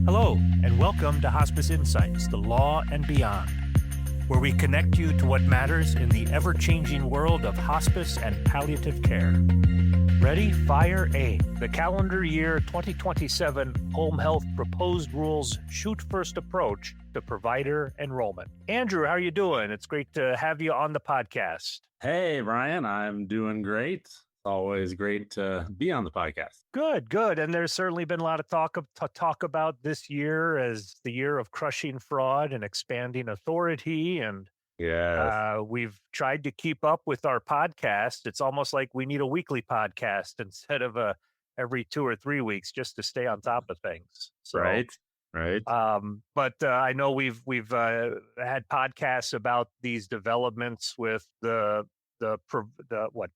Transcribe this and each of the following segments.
Hello, and welcome to Hospice Insights, the law and beyond, where we connect you to what matters in the ever-changing world of hospice and palliative care. Ready, fire, aim. The calendar year 2027 Home Health Proposed Rules Shoot First Approach to Provider Enrollment. Andrew, how are you doing? It's great to have you on the podcast. Hey, Brian, I'm doing great. Always great to be on the podcast. Good. And there's certainly been a lot of talk about this year as the year of crushing fraud and expanding authority. And we've tried to keep up with our podcast. It's almost like we need a weekly podcast instead of every 2 or 3 weeks just to stay on top of things. So, Right. But I know we've had podcasts about these developments with the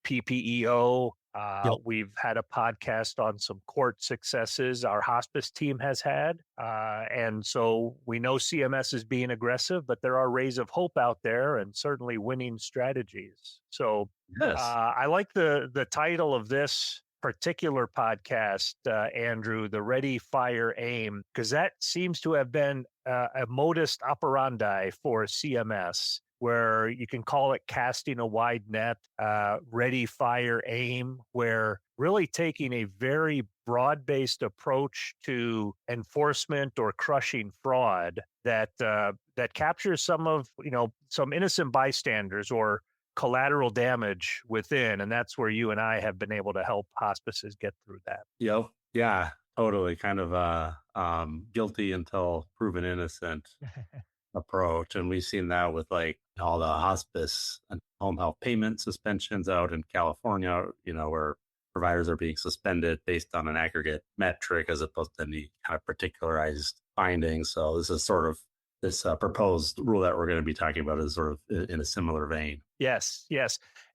PPEO. We've had a podcast on some court successes our hospice team has had. And so we know CMS is being aggressive, but there are rays of hope out there and certainly winning strategies. So I like the title of this particular podcast, Andrew, the Ready, Fire, Aim, because that seems to have been a modus operandi for CMS, where you can call it casting a wide net, ready, fire, aim, where really taking a very broad-based approach to enforcement or crushing fraud that captures some innocent bystanders or collateral damage within. And that's where you and I have been able to help hospices get through that. Yeah, totally. Kind of guilty until proven innocent approach. And we've seen that with like all the hospice and home health payment suspensions out in California, where providers are being suspended based on an aggregate metric as opposed to any kind of particularized findings. So this is sort of this proposed rule that we're going to be talking about is sort of in a similar vein. Yes.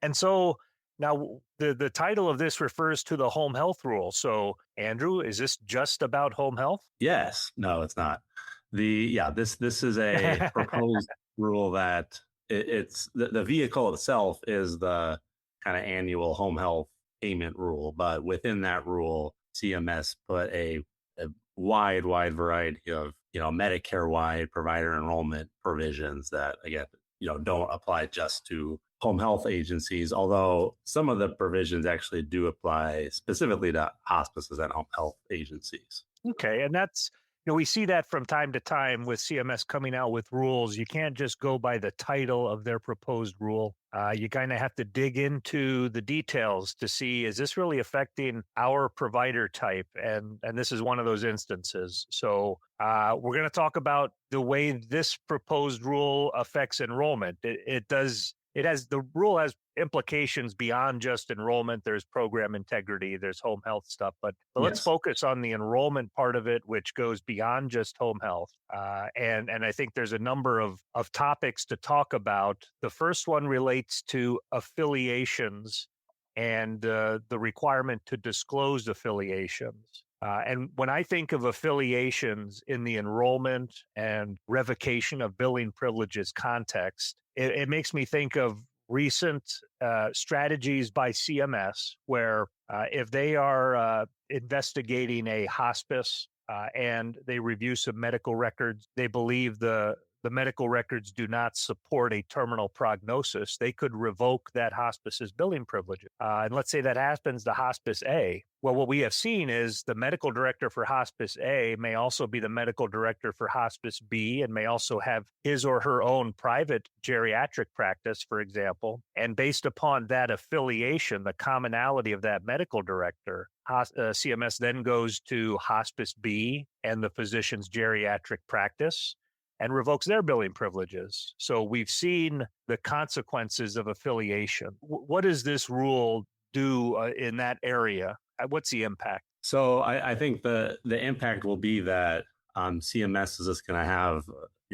And so now the title of this refers to the home health rule. So Andrew, is this just about home health? Yes. No, it's not. This is a proposed rule that it's the vehicle itself is the kind of annual home health payment rule, but within that rule, CMS put a wide variety of Medicare-wide provider enrollment provisions that again don't apply just to home health agencies, although some of the provisions actually do apply specifically to hospices and home health agencies. Okay, and that's we see that from time to time with CMS coming out with rules. You can't just go by the title of their proposed rule. You kind of have to dig into the details to see, is this really affecting our provider type? And this is one of those instances. So we're going to talk about the way this proposed rule affects enrollment. The rule has implications beyond just enrollment. There's program integrity, there's home health stuff, but let's focus on the enrollment part of it, which goes beyond just home health. And I think there's a number of topics to talk about. The first one relates to affiliations and the requirement to disclose affiliations. And when I think of affiliations in the enrollment and revocation of billing privileges context, it makes me think of recent strategies by CMS where if they are investigating a hospice and they review some medical records, they believe the medical records do not support a terminal prognosis, they could revoke that hospice's billing privileges. And let's say that happens to Hospice A. Well, what we have seen is the medical director for Hospice A may also be the medical director for Hospice B and may also have his or her own private geriatric practice, for example. And based upon that affiliation, the commonality of that medical director, CMS then goes to Hospice B and the physician's geriatric practice and revokes their billing privileges. So we've seen the consequences of affiliation. What does this rule do in that area? What's the impact? So I think the impact will be that CMS is just going to have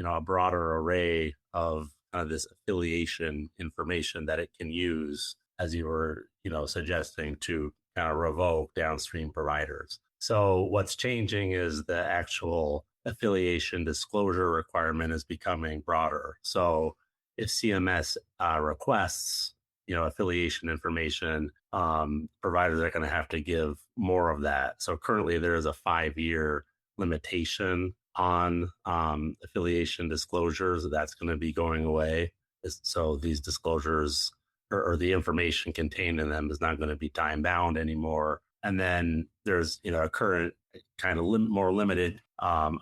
a broader array of this affiliation information that it can use, as you were suggesting, to kind of revoke downstream providers. So what's changing is the actual affiliation disclosure requirement is becoming broader. So if CMS requests, affiliation information, providers are going to have to give more of that. So currently there is a 5-year limitation on affiliation disclosures. That's going to be going away. So these disclosures or the information contained in them is not going to be time bound anymore. And then there's a current kind of more limited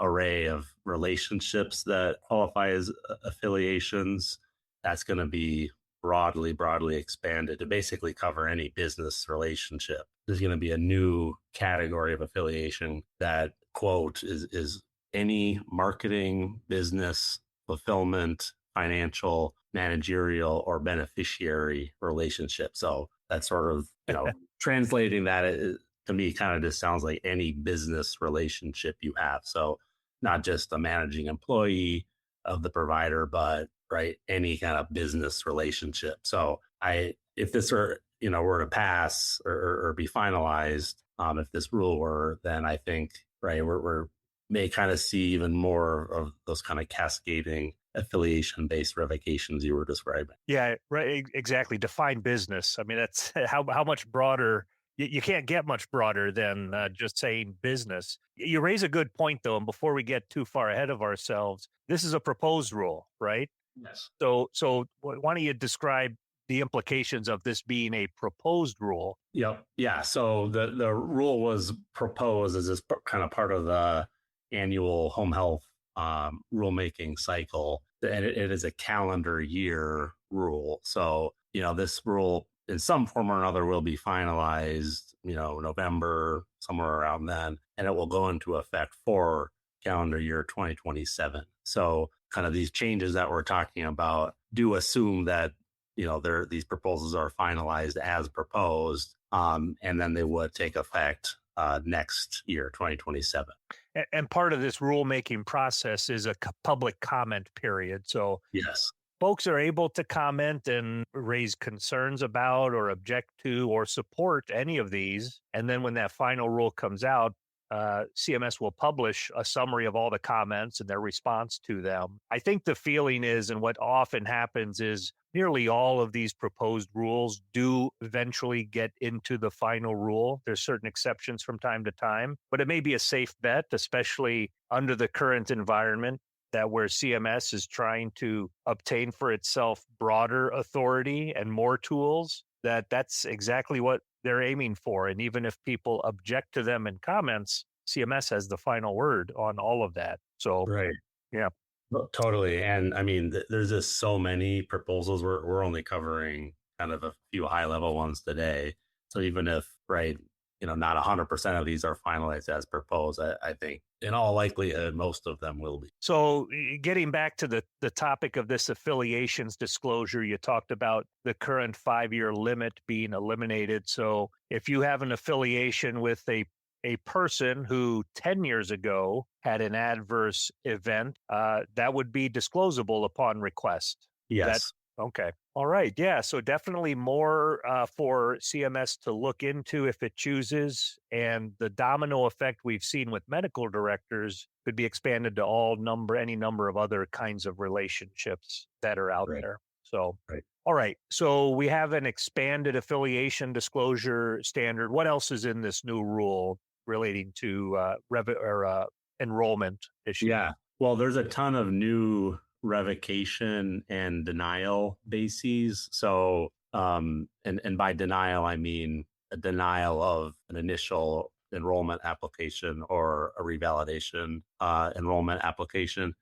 array of relationships that qualify as affiliations. That's going to be broadly expanded to basically cover any business relationship. There's going to be a new category of affiliation that, quote, is any marketing, business, fulfillment, financial, managerial, or beneficiary relationship. So that's sort of, translating that to me kind of just sounds like any business relationship you have. So not just a managing employee of the provider, but right, any kind of business relationship. So if this were to pass or be finalized, if this rule were, then I think, right, we're may kind of see even more of those kind of cascading affiliation-based revocations you were describing. Yeah, right. Exactly. Define business. I mean, that's how much broader. You can't get much broader than just saying business. You raise a good point, though, and before we get too far ahead of ourselves, this is a proposed rule, right? Yes. So why don't you describe the implications of this being a proposed rule? Yep. Yeah. So the rule was proposed as this kind of part of the annual home health rulemaking cycle, and it is a calendar year rule. So this rule in some form or another will be finalized, November, somewhere around then, and it will go into effect for calendar year 2027. So kind of these changes that we're talking about do assume that these proposals are finalized as proposed, and then they would take effect next year, 2027. And part of this rulemaking process is a public comment period. So Yes. folks are able to comment and raise concerns about or object to or support any of these. And then when that final rule comes out, CMS will publish a summary of all the comments and their response to them. I think the feeling is, and what often happens is, nearly all of these proposed rules do eventually get into the final rule. There's certain exceptions from time to time, but it may be a safe bet, especially under the current environment, that where CMS is trying to obtain for itself broader authority and more tools, that's exactly what they're aiming for. And even if people object to them in comments, CMS has the final word on all of that. So, Right. yeah. Well, totally. And I mean, there's just so many proposals. We're only covering kind of a few high level ones today. So even if, right, not 100% of these are finalized as proposed, I think in all likelihood, most of them will be. So getting back to the topic of this affiliations disclosure, you talked about the current 5-year limit being eliminated. So if you have an affiliation with a person who 10 years ago had an adverse event, that would be disclosable upon request. That Yes. okay. All right. Yeah. So definitely more for CMS to look into if it chooses. And the domino effect we've seen with medical directors could be expanded to any number of other kinds of relationships that are out Right. there. So, Right. all right. So we have an expanded affiliation disclosure standard. What else is in this new rule relating to enrollment issues? Yeah. Well, there's a ton of new revocation and denial bases. So, and by denial, I mean a denial of an initial enrollment application or a revalidation enrollment application.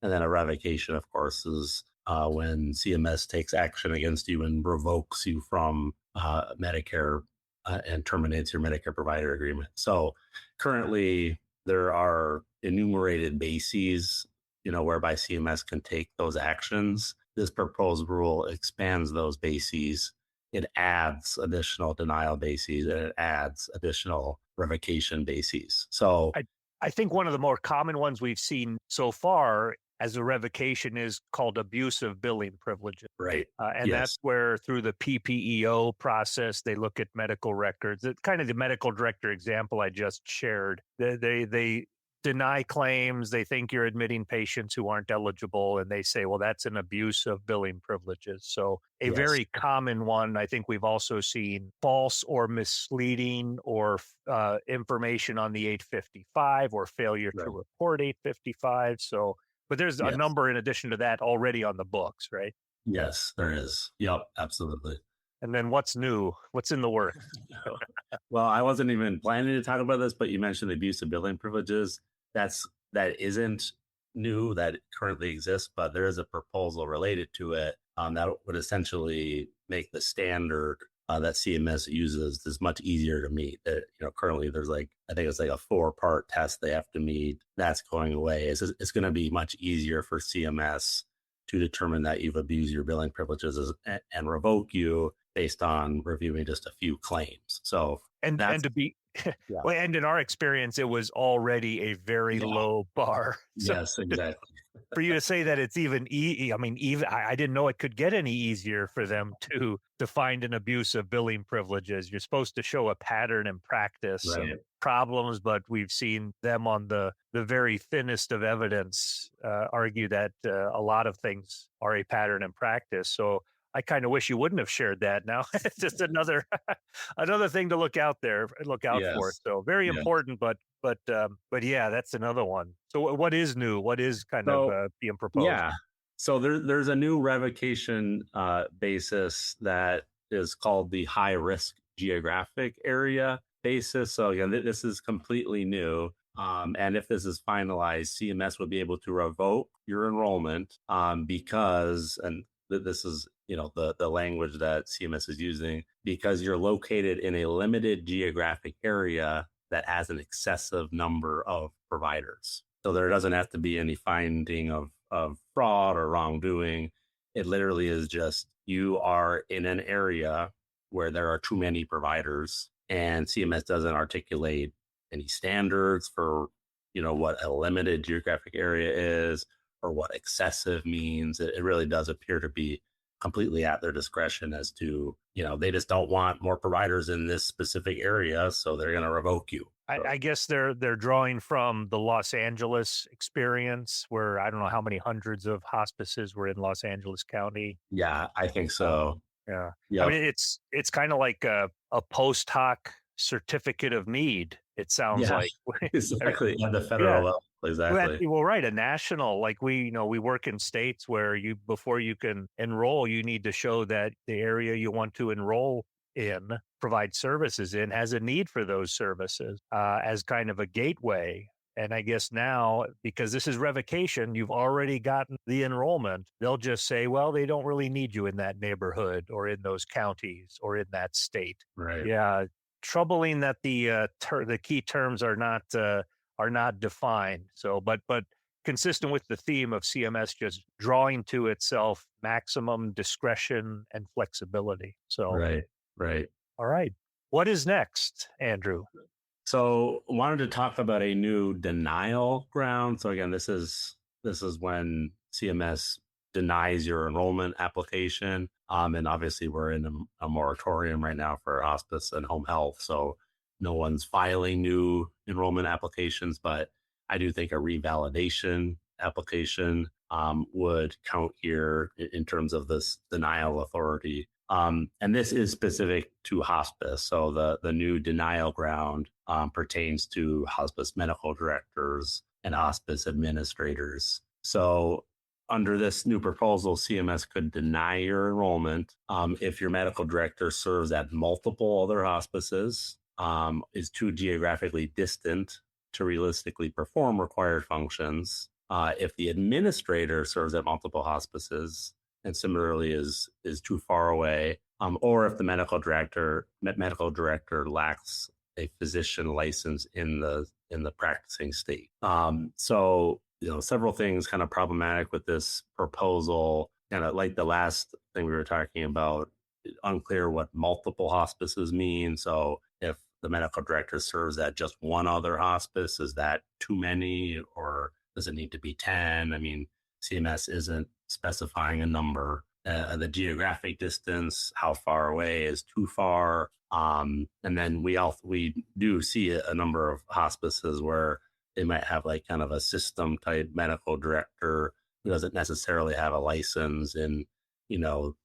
And then a revocation, of course, is when CMS takes action against you and revokes you from Medicare and terminates your Medicare provider agreement. So currently, there are enumerated bases, whereby CMS can take those actions. This proposed rule expands those bases. It adds additional denial bases and it adds additional revocation bases. So I think one of the more common ones we've seen so far as a revocation is called abusive billing privileges. right. And Yes. that's where through the PPEO process, they look at medical records. It's kind of the medical director example I just shared. They deny claims. They think you're admitting patients who aren't eligible, and they say, well, that's an abuse of billing privileges. So, a Yes. very common one, I think we've also seen false or misleading or information on the 855 or failure to Right. report 855. So, but there's a Yes. number in addition to that already on the books, right? Yes, there is. Yep, absolutely. And then what's new? What's in the works? Well, I wasn't even planning to talk about this, but you mentioned the abuse of billing privileges. That isn't new, that currently exists, but there is a proposal related to it that would essentially make the standard that CMS uses is much easier to meet. Currently there's like, I think it's like a 4-part test they have to meet. That's going away. It's going to be much easier for CMS to determine that you've abused your billing privileges and revoke you based on reviewing just a few claims. So And that's to be yeah, well, and in our experience, it was already a very yeah, low bar. So yes, exactly. for you to say that it's even I mean, even I didn't know it could get any easier for them to find an abuse of billing privileges. You're supposed to show a pattern and practice of Right. problems, but we've seen them on the very thinnest of evidence argue that a lot of things are a pattern and practice. So I kind of wish you wouldn't have shared that. Now it's just another another thing to look out for. Yes. So very Yeah. important, but yeah, that's another one. So what is new? What is kind of So being proposed? yeah. So there's a new revocation basis that is called the high risk geographic area basis. So again, this is completely new. And if this is finalized, CMS would be able to revoke your enrollment because, and this is the language that CMS is using, because you're located in a limited geographic area that has an excessive number of providers. So there doesn't have to be any finding of fraud or wrongdoing. It literally is just you are in an area where there are too many providers, and CMS doesn't articulate any standards for what a limited geographic area is or what excessive means. It really does appear to be completely at their discretion as to they just don't want more providers in this specific area, so they're going to revoke you. So, I guess they're drawing from the Los Angeles experience, where I don't know how many hundreds of hospices were in Los Angeles County. yeah, I think Uh, so. yeah, I Yep. mean it's kind of like a post hoc certificate of need. It sounds Yeah, like. exactly. At the federal Yeah. level, exactly. Well, right. A national, like we work in states where before you can enroll, you need to show that the area you want to enroll in, provide services in, has a need for those services as kind of a gateway. And I guess now, because this is revocation, you've already gotten the enrollment. They'll just say, well, they don't really need you in that neighborhood or in those counties or in that state. Right. Yeah, troubling that the key terms are not defined. So, but consistent with the theme of CMS just drawing to itself maximum discretion and flexibility. So, Right. Right. all right, what is next, Andrew? So wanted to talk about a new denial ground. So again, this is when CMS denies your enrollment application. And obviously we're in a moratorium right now for hospice and home health. So no one's filing new enrollment applications, but I do think a revalidation application would count here in terms of this denial authority. And this is specific to hospice. So the new denial ground pertains to hospice medical directors and hospice administrators. So under this new proposal, CMS could deny your enrollment if your medical director serves at multiple other hospices, is too geographically distant to realistically perform required functions. If the administrator serves at multiple hospices, and similarly is too far away, or if the medical director lacks a physician license in the practicing state. So several things kind of problematic with this proposal. Kind of like the last thing we were talking about, unclear what multiple hospices mean. So if the medical director serves at just one other hospice, is that too many, or does it need to be 10? I mean, CMS isn't specifying a number. The geographic distance, how far away is too far. And then we do see a number of hospices where They might have like kind of a system type medical director who doesn't necessarily have a license in,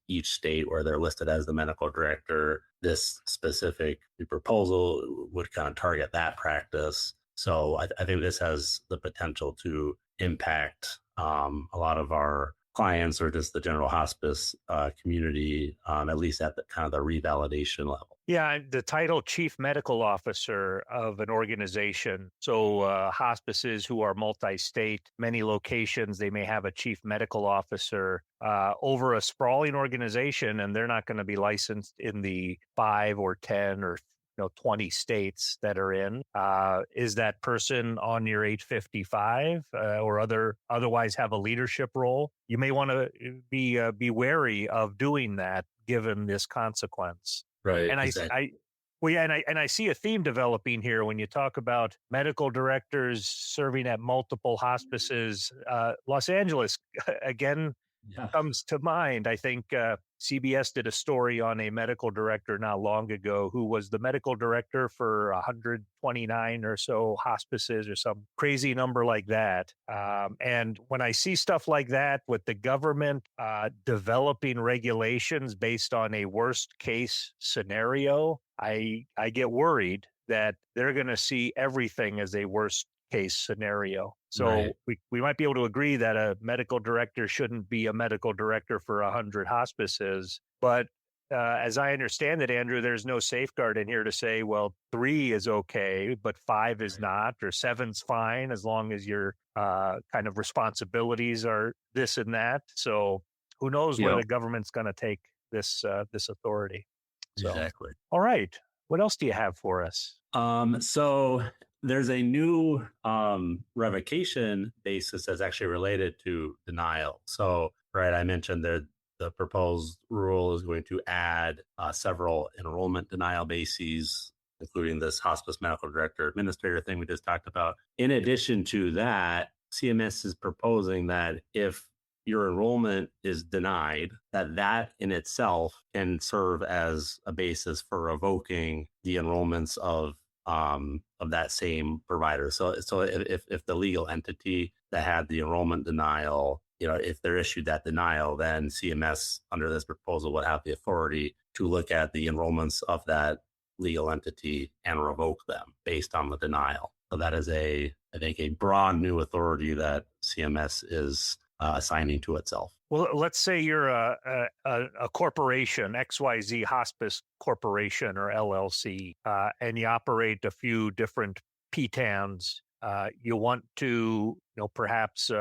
each state where they're listed as the medical director. This specific proposal would kind of target that practice. So I think this has the potential to impact a lot of our clients or just the general hospice community, at least at the kind of the revalidation level. Yeah, the title chief medical officer of an organization. So hospices who are multi-state, many locations, they may have a chief medical officer over a sprawling organization, and they're not going to be licensed in the 5 or 10 or 20 states that are in. Is that person on your 855 or otherwise have a leadership role? You may want to be wary of doing that given this consequence. Right, And exactly. well, yeah, and I see a theme developing here when you talk about medical directors serving at multiple hospices. Los Angeles, again, Yeah. comes to mind. I think CBS did a story on a medical director not long ago who was the medical director for 129 or so hospices or some crazy number like that. And when I see stuff like that with the government developing regulations based on a worst case scenario, I get worried that they're going to see everything as a worst case scenario. Right. So we might be able to agree that a medical director shouldn't be a medical director for 100 hospices. But as I understand it, Andrew, there's no safeguard in here to say, well, 3 is okay, but 5 is Right. not, or 7's fine as long as your kind of responsibilities are this and that. So who knows where Yep. the government's going to take this authority. So, Exactly. all right. What else do you have for us? So there's a new revocation basis that's actually related to denial. So, right, I mentioned that the proposed rule is going to add several enrollment denial bases, including this hospice medical director administrator thing we just talked about. In addition to that, CMS is proposing that if your enrollment is denied, that in itself can serve as a basis for revoking the enrollments of that same provider. So if the legal entity that had the enrollment denial, if they're issued that denial, then CMS under this proposal would have the authority to look at the enrollments of that legal entity and revoke them based on the denial. So that is I think, a broad new authority that CMS is assigning to itself. Well, let's say you're a corporation, XYZ Hospice Corporation or LLC, and you operate a few different PTANs. You want to, perhaps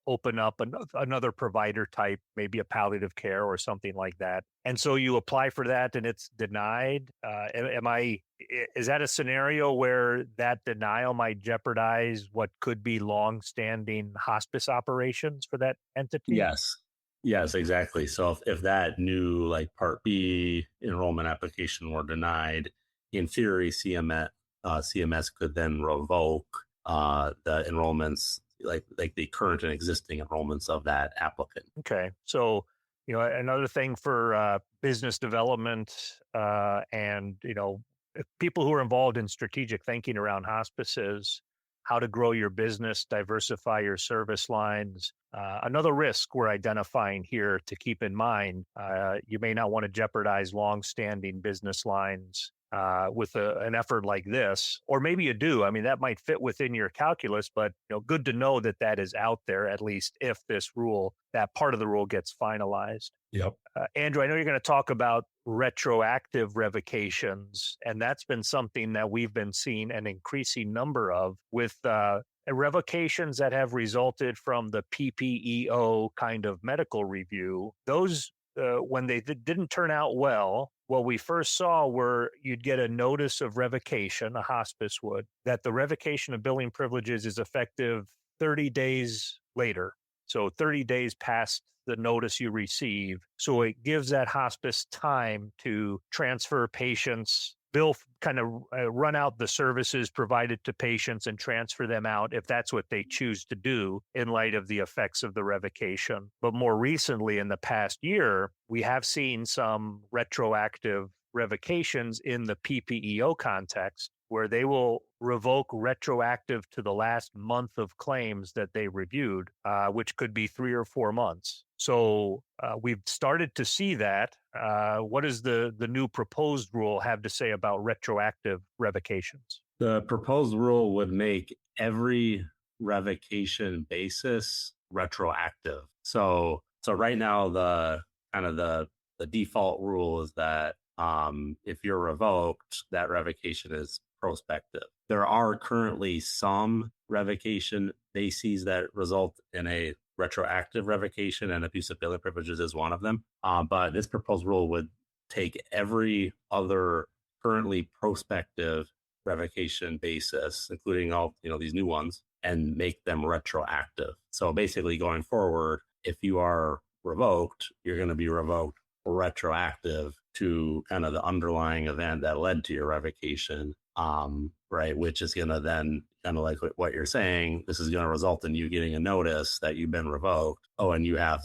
open up another provider type, maybe a palliative care or something like that. And so you apply for that, and it's denied. Is that a scenario where that denial might jeopardize what could be long-standing hospice operations for that entity? Yes. Yes, exactly. So if that new like Part B enrollment application were denied, in theory, CMS could then revoke the enrollments, like the current and existing enrollments of that applicant. Okay. So, another thing for business development and, people who are involved in strategic thinking around hospices, how to grow your business, diversify your service lines. Another risk we're identifying here to keep in mind, you may not want to jeopardize longstanding business lines with an effort like this, or maybe you do. I mean, that might fit within your calculus, but good to know that that is out there, at least if that part of the rule gets finalized. Yep. Andrew, I know you're going to talk about retroactive revocations, and that's been something that we've been seeing an increasing number of with revocations that have resulted from the PPEO kind of medical review. Those, when they didn't turn out well, what we first saw were you'd get a notice of revocation, a hospice would, that the revocation of billing privileges is effective 30 days later. So 30 days past the notice you receive. So it gives that hospice time to transfer patients, kind of run out the services provided to patients and transfer them out if that's what they choose to do in light of the effects of the revocation. But more recently, in the past year, we have seen some retroactive revocations in the PPEO context. where they will revoke retroactive to the last month of claims that they reviewed, which could be 3 or 4 months. So we've started to see that. What does the new proposed rule have to say about retroactive revocations? The proposed rule would make every revocation basis retroactive. So right now the kind of the default rule is that if you're revoked, that revocation is prospective. There are currently some revocation bases that result in a retroactive revocation, and abuse of billing privileges is one of them. But this proposed rule would take every other currently prospective revocation basis, including all these new ones, and make them retroactive. So basically, going forward, if you are revoked, you're going to be revoked retroactive to kind of the underlying event that led to your revocation, right? Which is going to then kind of like what you're saying. This is going to result in you getting a notice that you've been revoked. Oh, and you have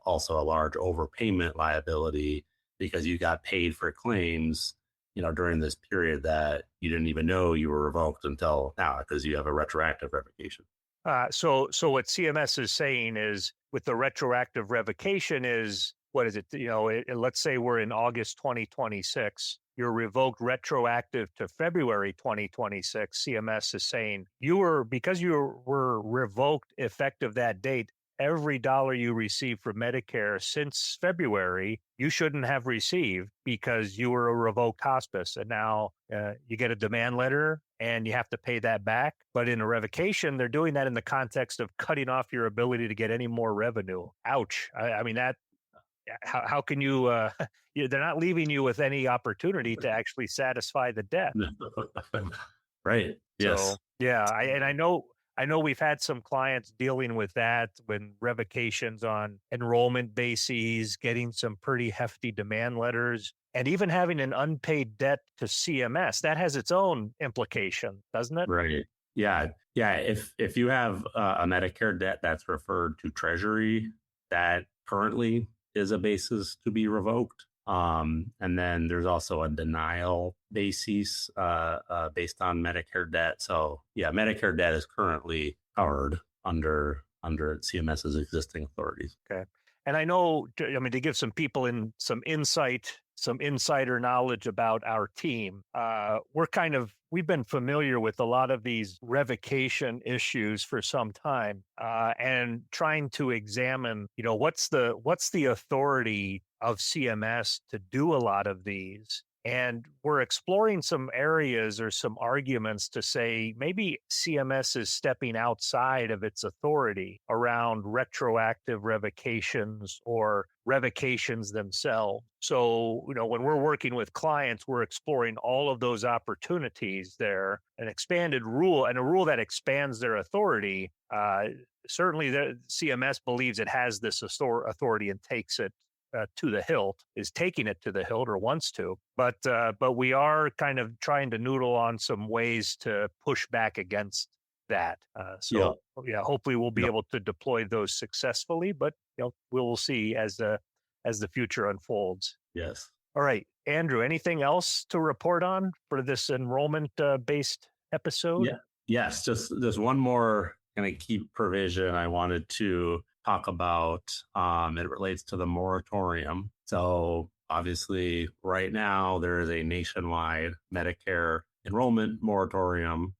also a large overpayment liability because you got paid for claims during this period that you didn't even know you were revoked until now because you have a retroactive revocation. So what CMS is saying is with the retroactive revocation is, what is it? Let's say we're in August 2026. You're revoked retroactive to February 2026. CMS is saying because you were revoked effective that date, every dollar you receive from Medicare since February, you shouldn't have received because you were a revoked hospice. And now you get a demand letter and you have to pay that back. But in a revocation, they're doing that in the context of cutting off your ability to get any more revenue. Ouch. I mean, how can you, they're not leaving you with any opportunity to actually satisfy the debt. Right. Yes. So, yeah. I know we've had some clients dealing with that when revocations on enrollment bases, getting some pretty hefty demand letters, and even having an unpaid debt to CMS. That has its own implication, doesn't it? Right. Yeah. Yeah. If you have a Medicare debt that's referred to Treasury, that currently is a basis to be revoked. And then there's also a denial basis based on Medicare debt. So yeah, Medicare debt is currently covered under CMS's existing authorities. Okay. And I know, to give some people some insider knowledge about our team, we've been familiar with a lot of these revocation issues for some time, and trying to examine, what's the authority of CMS to do a lot of these. And we're exploring some areas or some arguments to say maybe CMS is stepping outside of its authority around retroactive revocations or revocations themselves. So, when we're working with clients, we're exploring all of those opportunities there. An expanded rule and a rule that expands their authority. Certainly, the CMS believes it has this authority and takes it to the hilt, is taking it to the hilt or wants to, but we are kind of trying to noodle on some ways to push back against that. Hopefully we'll be able to deploy those successfully, but we'll see as the future unfolds. Yes. All right, Andrew, anything else to report on for this enrollment based episode? Yeah. Yes. Just one more kind of key provision I wanted to talk about. It relates to the moratorium. So obviously right now there is a nationwide Medicare enrollment moratorium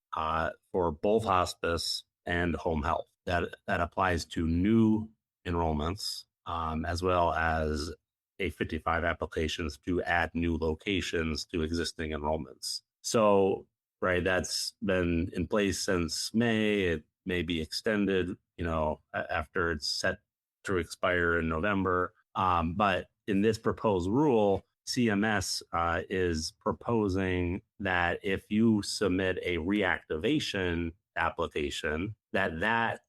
for both hospice and home health. That applies to new enrollments, as well as A55 applications to add new locations to existing enrollments. So, right, that's been in place since May. It may be extended, after it's set to expire in November. But in this proposed rule, CMS is proposing that if you submit a reactivation application, that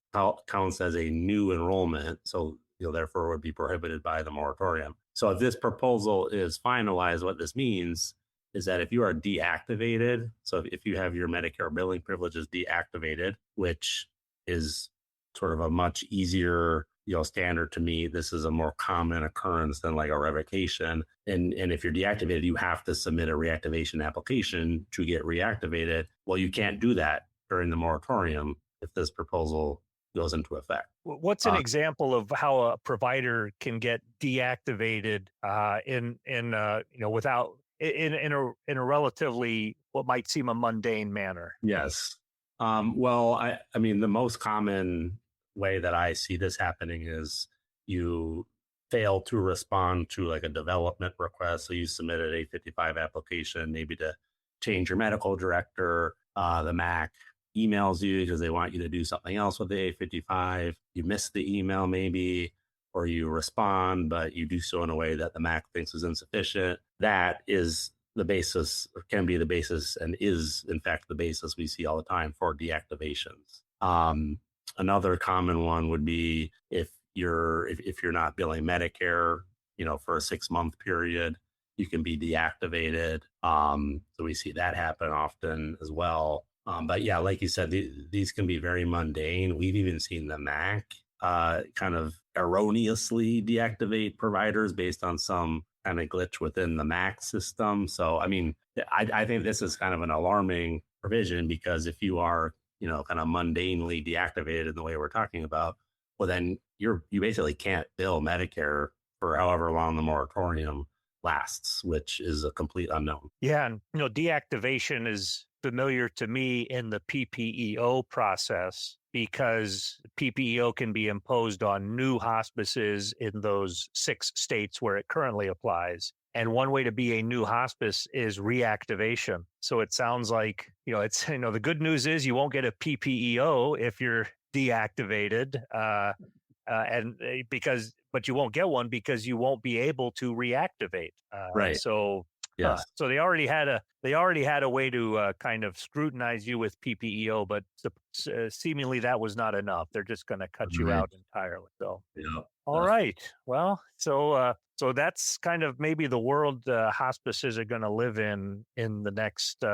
counts as a new enrollment. So, therefore would be prohibited by the moratorium. So if this proposal is finalized, what this means is that if you are deactivated, so if you have your Medicare billing privileges deactivated, which is sort of a much easier, standard to meet. This is a more common occurrence than like a revocation. And if you're deactivated, you have to submit a reactivation application to get reactivated. Well, you can't do that during the moratorium if this proposal goes into effect. What's an example of how a provider can get deactivated without in a relatively what might seem a mundane manner? Yes. Well, I mean, the most common way that I see this happening is you fail to respond to like a development request. So you submitted a 55 application, maybe to change your medical director. The MAC emails you because they want you to do something else with the A55. You miss the email maybe, or you respond, but you do so in a way that the MAC thinks is insufficient. That is the basis, or can be the basis, and is in fact the basis we see all the time for deactivations. Another common one would be if you're not billing Medicare, for a 6-month period, you can be deactivated. So we see that happen often as well. But yeah, like you said, these can be very mundane. We've even seen the MAC kind of erroneously deactivate providers based on some kind of glitch within the MAC system. So, I mean, I think this is kind of an alarming provision, because if you are, kind of mundanely deactivated in the way we're talking about, well, then you basically can't bill Medicare for however long the moratorium lasts, which is a complete unknown. Yeah, and deactivation is familiar to me in the PPEO process, because PPEO can be imposed on new hospices in those 6 states where it currently applies. And one way to be a new hospice is reactivation. So it sounds like, it's, the good news is you won't get a PPEO if you're deactivated. But you won't get one because you won't be able to reactivate. Right. So Yes. So they already had a way to kind of scrutinize you with PPEO, but seemingly that was not enough. They're just going to cut you Right. out entirely. So, Yeah. all right. Well, so that's kind of maybe the world hospices are going to live in the next,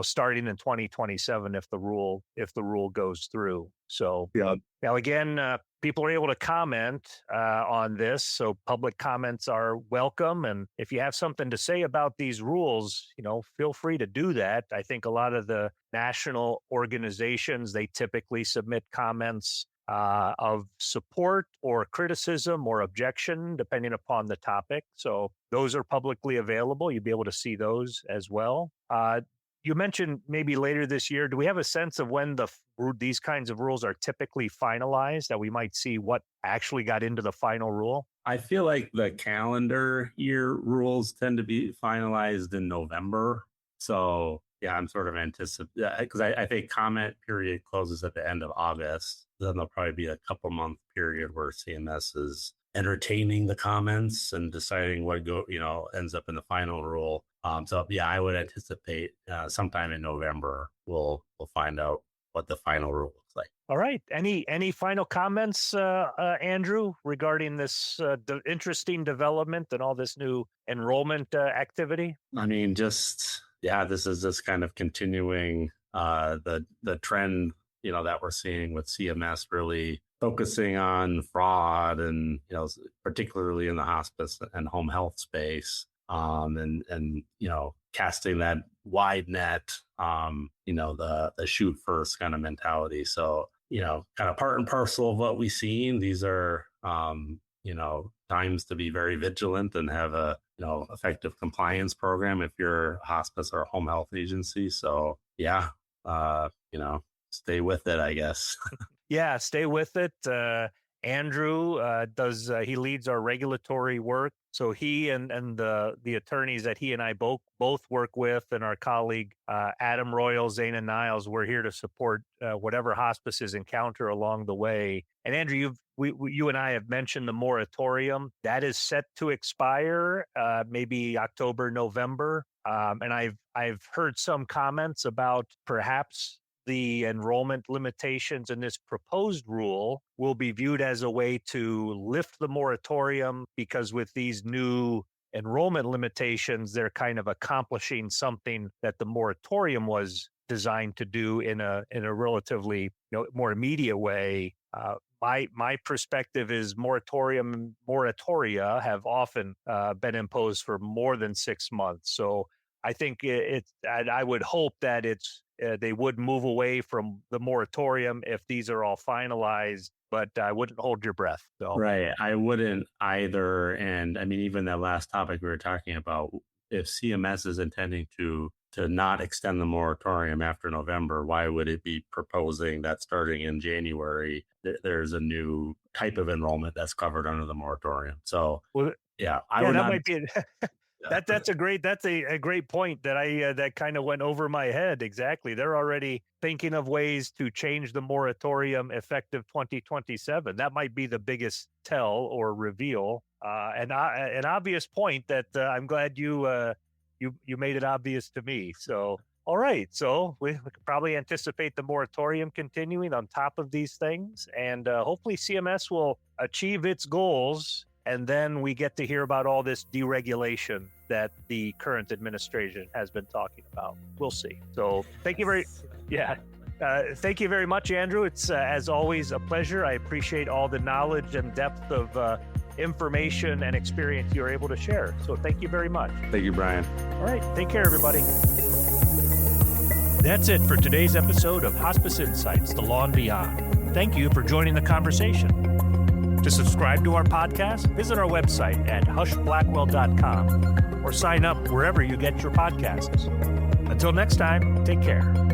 starting in 2027 if the rule goes through. So Yeah. now again, people are able to comment on this, so public comments are welcome. And if you have something to say about these rules, feel free to do that. I think a lot of the national organizations, they typically submit comments of support or criticism or objection, depending upon the topic. So those are publicly available. You'll be able to see those as well. You mentioned maybe later this year. Do we have a sense of when these kinds of rules are typically finalized, that we might see what actually got into the final rule? I feel like the calendar year rules tend to be finalized in November. So yeah, I'm sort of anticipating, because I think comment period closes at the end of August. Then there'll probably be a couple month period where CMS is entertaining the comments and deciding what ends up in the final rule. So yeah, I would anticipate sometime in November we'll find out what the final rule looks like. All right. Any final comments, Andrew, regarding this interesting development and all this new enrollment activity? I mean, this is just kind of continuing the trend, that we're seeing with CMS really focusing on fraud, and particularly in the hospice and home health space, and casting that wide net, the shoot first kind of mentality. So kind of part and parcel of what we've seen. These are times to be very vigilant and have a effective compliance program if you're a hospice or a home health agency. So yeah, stay with it, I guess. Yeah, stay with it. Andrew he leads our regulatory work. So he and the attorneys that he and I both work with, and our colleague Adam Royal, Zaina Niles, we're here to support whatever hospices encounter along the way. And Andrew, you and I have mentioned the moratorium that is set to expire maybe October, November, and I've heard some comments about perhaps the enrollment limitations in this proposed rule will be viewed as a way to lift the moratorium, because with these new enrollment limitations, they're kind of accomplishing something that the moratorium was designed to do in a relatively more immediate way. my perspective is moratoria have often been imposed for more than 6 months. So I think I would hope that they would move away from the moratorium if these are all finalized, but I wouldn't hold your breath. So Right. I wouldn't either. And I mean, even that last topic we were talking about, if CMS is intending to not extend the moratorium after November, why would it be proposing that starting in January, there's a new type of enrollment that's covered under the moratorium? So well, yeah, I yeah, would that not. might be that's a great point that I that kind of went over my head. Exactly. They're already thinking of ways to change the moratorium effective 2027. That might be the biggest tell or reveal. An obvious point that I'm glad you made it obvious to me. So all right, so we could probably anticipate the moratorium continuing on top of these things, and hopefully CMS will achieve its goals, and then we get to hear about all this deregulation that the current administration has been talking about. We'll see. So thank you thank you very much, Andrew. It's as always a pleasure. I appreciate all the knowledge and depth of information and experience you're able to share. So thank you very much. Thank you, Brian. All right, take care, everybody. That's it for today's episode of Hospice Insights, The Law and Beyond. Thank you for joining the conversation. To subscribe to our podcast, visit our website at hushblackwell.com or sign up wherever you get your podcasts. Until next time, take care.